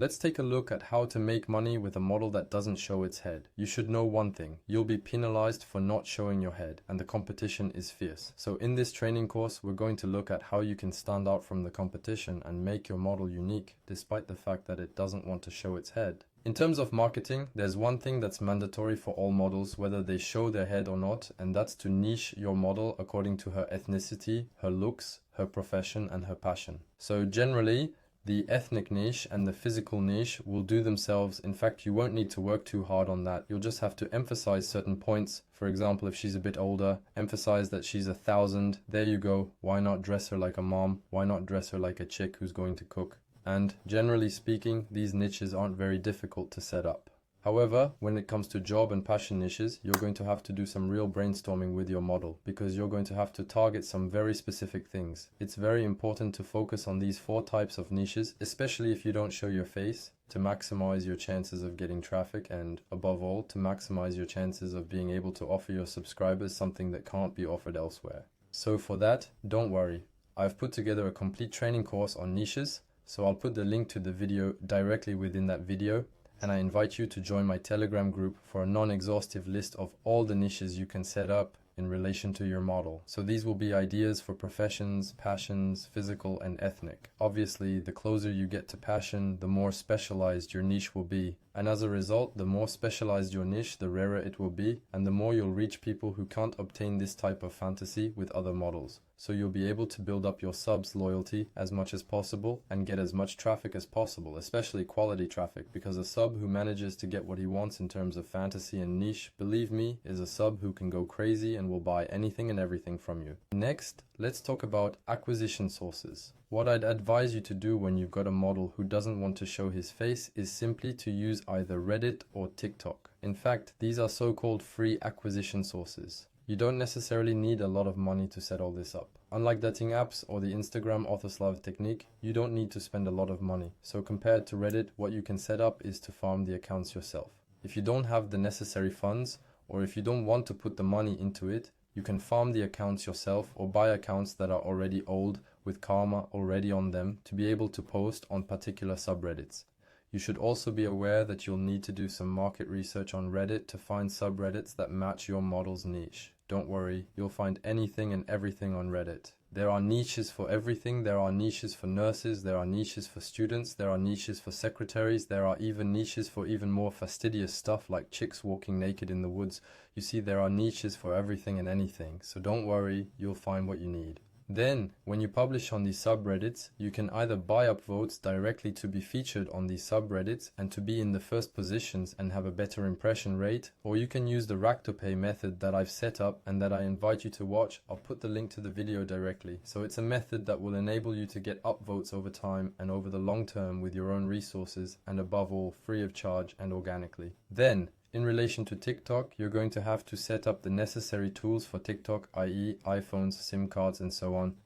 Let's take a look at how to make money with a model that doesn't show its head. You should know one thing: you'll be penalized for not showing your head, and the competition is fierce. So in this training course, we're going to look at how you can stand out from the competition and make your model unique, despite the fact that it doesn't want to show its head. In terms of marketing, there's one thing that's mandatory for all models, whether they show their head or not, and that's to niche your model according to her ethnicity, her looks, her profession, and her passion. So generally, the ethnic niche and the physical niche will do themselves. In fact, you won't need to work too hard on that. You'll just have to emphasize certain points. For example, if she's a bit older, emphasize that she's 1,000. There you go. Why not dress her like a mom? Why not dress her like a chick who's going to cook? And generally speaking, these niches aren't very difficult to set up. However, when it comes to job and passion niches, you're going to have to do some real brainstorming with your model, because you're going to have to target some very specific things. It's very important to focus on these 4 types of niches, especially if you don't show your face, to maximize your chances of getting traffic and, above all, to maximize your chances of being able to offer your subscribers something that can't be offered elsewhere. So for that, don't worry. I've put together a complete training course on niches, so I'll put the link to the video directly within that video. And I invite you to join my Telegram group for a non-exhaustive list of all the niches you can set up in relation to your model. So these will be ideas for professions, passions, physical, and ethnic. Obviously, the closer you get to passion, the more specialized your niche will be. And as a result, the more specialized your niche, the rarer it will be, and the more you'll reach people who can't obtain this type of fantasy with other models. So you'll be able to build up your subs' loyalty as much as possible and get as much traffic as possible, especially quality traffic, because a sub who manages to get what he wants in terms of fantasy and niche, believe me, is a sub who can go crazy and will buy anything and everything from you. Next, let's talk about acquisition sources. What I'd advise you to do when you've got a model who doesn't want to show his face is simply to use either Reddit or TikTok. In fact, these are so-called free acquisition sources. You don't necessarily need a lot of money to set all this up. Unlike dating apps or the Instagram Autoslav technique, you don't need to spend a lot of money. So compared to Reddit, what you can set up is to farm the accounts yourself. If you don't have the necessary funds, or if you don't want to put the money into it, you can farm the accounts yourself or buy accounts that are already old with karma already on them to be able to post on particular subreddits. You should also be aware that you'll need to do some market research on Reddit to find subreddits that match your model's niche. Don't worry, you'll find anything and everything on Reddit. There are niches for everything. There are niches for nurses, there are niches for students, there are niches for secretaries, there are even niches for even more fastidious stuff like chicks walking naked in the woods. You see, there are niches for everything and anything, so don't worry, you'll find what you need. Then, when you publish on these subreddits, you can either buy up votes directly to be featured on these subreddits and to be in the first positions and have a better impression rate, or you can use the rack to pay method that I've set up and that I invite you to watch. I'll put the link to the video directly. So it's a method that will enable you to get upvotes over time and over the long term with your own resources, and above all, free of charge and organically. Then, in relation to TikTok, you're going to have to set up the necessary tools for TikTok, i.e. iPhones, SIM cards, and so on.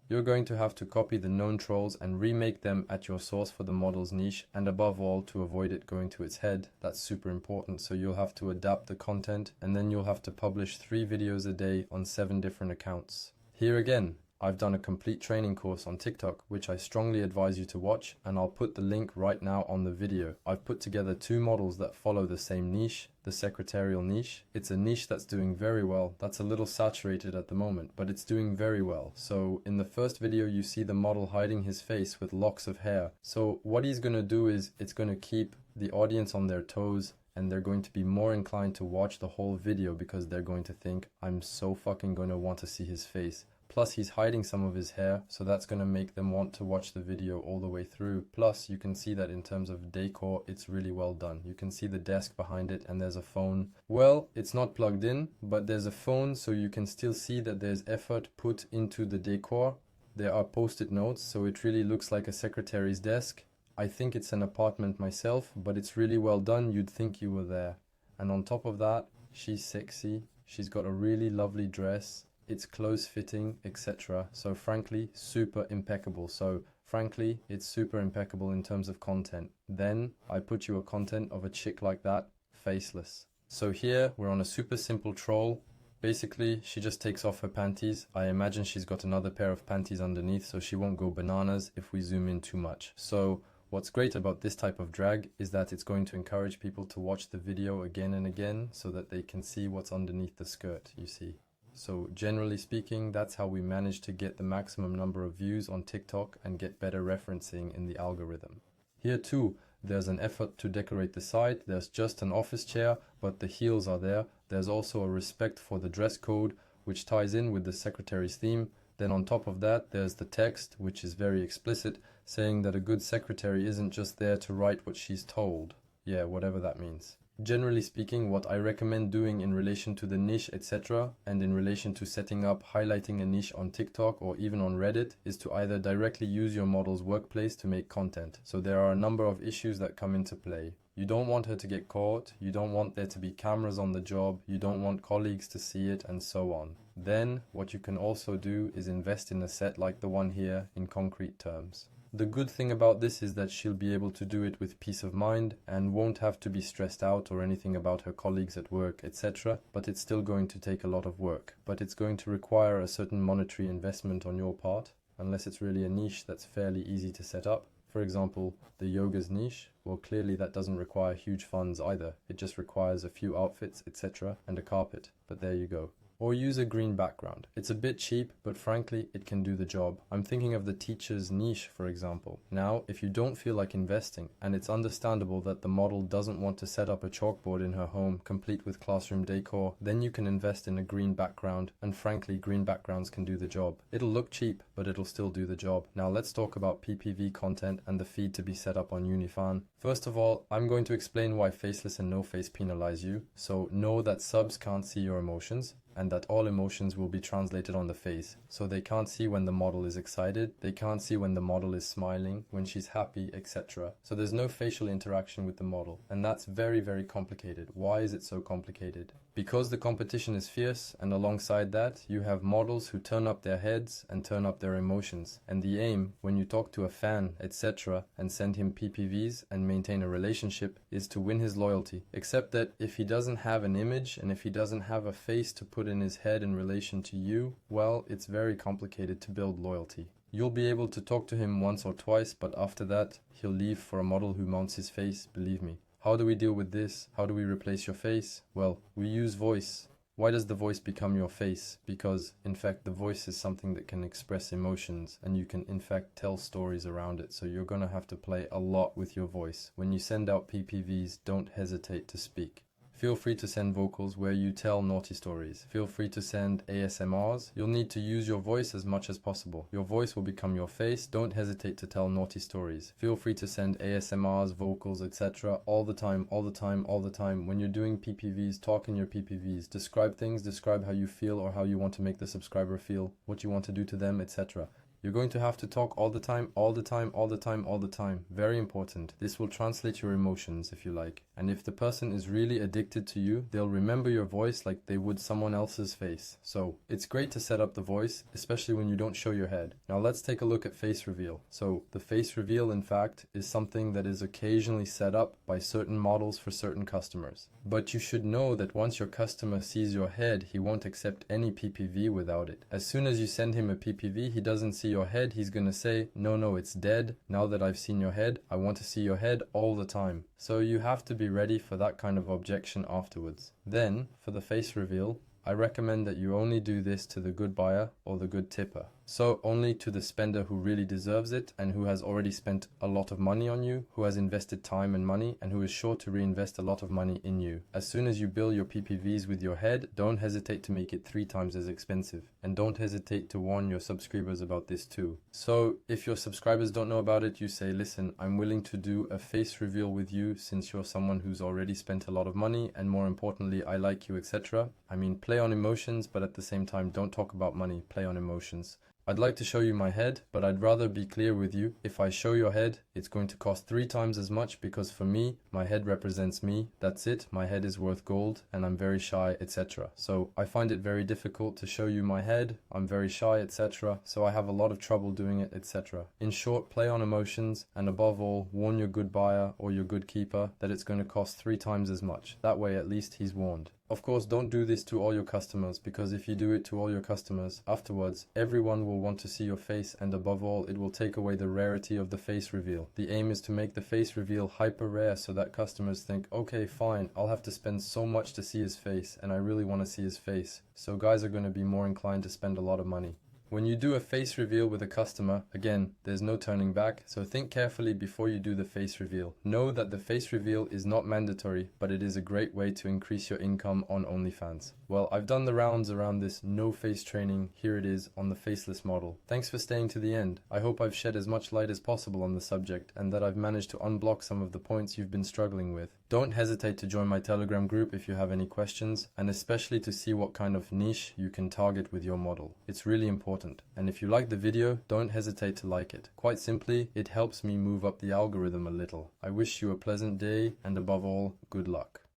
You're going to have to copy the known trolls and remake them at your source for the model's niche, and above all, to avoid it going to its head. That's super important, so you'll have to adapt the content, and then you'll have to publish 3 videos a day on 7 different accounts. Here again, I've done a complete training course on TikTok, which I strongly advise you to watch, and I'll put the link right now on the video. I've put together 2 models that follow the same niche, the secretarial niche. It's a niche that's doing very well. That's a little saturated at the moment, but it's doing very well. So in the first video, you see the model hiding his face with locks of hair. So what he's going to do is it's going to keep the audience on their toes, and they're going to be more inclined to watch the whole video because they're going to think, I'm so fucking going to want to see his face. Plus, he's hiding some of his hair, so that's going to make them want to watch the video all the way through. Plus, you can see that in terms of decor, it's really well done. You can see the desk behind it, and there's a phone. Well, it's not plugged in, but there's a phone, so you can still see that there's effort put into the decor. There are post-it notes, so it really looks like a secretary's desk. I think it's an apartment myself, but it's really well done. You'd think you were there. And on top of that, she's sexy. She's got a really lovely dress. It's close fitting, etc. So frankly, super impeccable. So frankly, it's super impeccable in terms of content. Then I put you a content of a chick like that, faceless. So here we're on a super simple troll. Basically, she just takes off her panties. I imagine she's got another pair of panties underneath, so she won't go bananas if we zoom in too much. So What's great about this type of drag is that it's going to encourage people to watch the video again and again so that they can see what's underneath the skirt, you see. So generally speaking, that's how we manage to get the maximum number of views on TikTok and get better referencing in the algorithm. Here too, there's an effort to decorate the site. There's just an office chair, but the heels are there. There's also a respect for the dress code, which ties in with the secretary's theme. Then on top of that, there's the text, which is very explicit, saying that a good secretary isn't just there to write what she's told. Yeah, whatever that means. Generally speaking, what I recommend doing in relation to the niche, etc., and in relation to setting up, highlighting a niche on TikTok or even on Reddit, is to either directly use your model's workplace to make content. So there are a number of issues that come into play. You don't want her to get caught, you don't want there to be cameras on the job, you don't want colleagues to see it, and so on. Then, what you can also do is invest in a set like the one here in concrete terms. The good thing about this is that she'll be able to do it with peace of mind and won't have to be stressed out or anything about her colleagues at work, etc. But it's still going to take a lot of work. But it's going to require a certain monetary investment on your part, unless it's really a niche that's fairly easy to set up. For example, the yoga's niche, well, clearly that doesn't require huge funds either. It just requires a few outfits, etc. and a carpet. But there you go. Or use a green background. It's a bit cheap, but frankly, it can do the job. I'm thinking of the teacher's niche, for example. Now, if you don't feel like investing, and it's understandable that the model doesn't want to set up a chalkboard in her home, complete with classroom decor, then you can invest in a green background, and frankly, green backgrounds can do the job. It'll look cheap, but it'll still do the job. Now, let's talk about PPV content and the feed to be set up on Onlyfans. First of all, I'm going to explain why Faceless and No Face penalize you, so know that subs can't see your emotions, and that all emotions will be translated on the face. So they can't see when the model is excited, they can't see when the model is smiling, when she's happy, etc. So there's no facial interaction with the model. And that's very, very complicated. Why is it so complicated? Because the competition is fierce, and alongside that, you have models who turn up their heads and turn up their emotions. And the aim, when you talk to a fan, etc., and send him PPVs and maintain a relationship, is to win his loyalty. Except that if he doesn't have an image, and if he doesn't have a face to put in his head in relation to you, well, it's very complicated to build loyalty. You'll be able to talk to him once or twice, but after that, he'll leave for a model who mounts his face, believe me. How do we deal with this? How do we replace your face? Well, we use voice. Why does the voice become your face? Because, in fact, the voice is something that can express emotions, and you can, in fact, tell stories around it, so you're gonna have to play a lot with your voice. When you send out PPVs, don't hesitate to speak. Feel free to send vocals where you tell naughty stories. Feel free to send ASMRs. You'll need to use your voice as much as possible. Your voice will become your face. Don't hesitate to tell naughty stories. Feel free to send ASMRs, vocals, etc. all the time, all the time, all the time. When you're doing PPVs, talk in your PPVs. Describe things, describe how you feel or how you want to make the subscriber feel, what you want to do to them, etc. You're going to have to talk all the time, all the time, all the time, all the time. Very important. This will translate your emotions, if you like. And if the person is really addicted to you, they'll remember your voice like they would someone else's face. So, it's great to set up the voice, especially when you don't show your head. Now let's take a look at face reveal. So, the face reveal, in fact, is something that is occasionally set up by certain models for certain customers. But you should know that once your customer sees your head, he won't accept any PPV without it. As soon as you send him a PPV, he doesn't see your head, he's gonna say, no, it's dead. Now that I've seen your head, I want to see your head all the time. So you have to be ready for that kind of objection afterwards. Then, for the face reveal, I recommend that you only do this to the good buyer or the good tipper. So only to the spender who really deserves it and who has already spent a lot of money on you, who has invested time and money, and who is sure to reinvest a lot of money in you. As soon as you bill your PPVs with your head, don't hesitate to make it 3 times as expensive. And don't hesitate to warn your subscribers about this too. So if your subscribers don't know about it, you say, listen, I'm willing to do a face reveal with you since you're someone who's already spent a lot of money, and more importantly, I like you, etc. I mean, play on emotions, but at the same time, don't talk about money, play on emotions. I'd like to show you my head, but I'd rather be clear with you. If I show your head, it's going to cost 3 times as much because for me, my head represents me. That's it. My head is worth gold and I'm very shy, etc. So I find it very difficult to show you my head. I'm very shy, etc. So I have a lot of trouble doing it, etc. In short, play on emotions and above all, warn your good buyer or your good keeper that it's going to cost 3 times as much. That way at least he's warned. Of course, don't do this to all your customers, because if you do it to all your customers, afterwards, everyone will want to see your face, and above all, it will take away the rarity of the face reveal. The aim is to make the face reveal hyper rare so that customers think, okay, fine, I'll have to spend so much to see his face, and I really want to see his face. So guys are going to be more inclined to spend a lot of money. When you do a face reveal with a customer, again, there's no turning back, so think carefully before you do the face reveal. Know that the face reveal is not mandatory, but it is a great way to increase your income on OnlyFans. Well, I've done the rounds around this no face training. Here it is on the faceless model. Thanks for staying to the end. I hope I've shed as much light as possible on the subject, and that I've managed to unblock some of the points you've been struggling with. Don't hesitate to join my Telegram group if you have any questions, and especially to see what kind of niche you can target with your model. It's really important. And if you like the video, don't hesitate to like it. Quite simply, it helps me move up the algorithm a little. I wish you a pleasant day, and above all, good luck.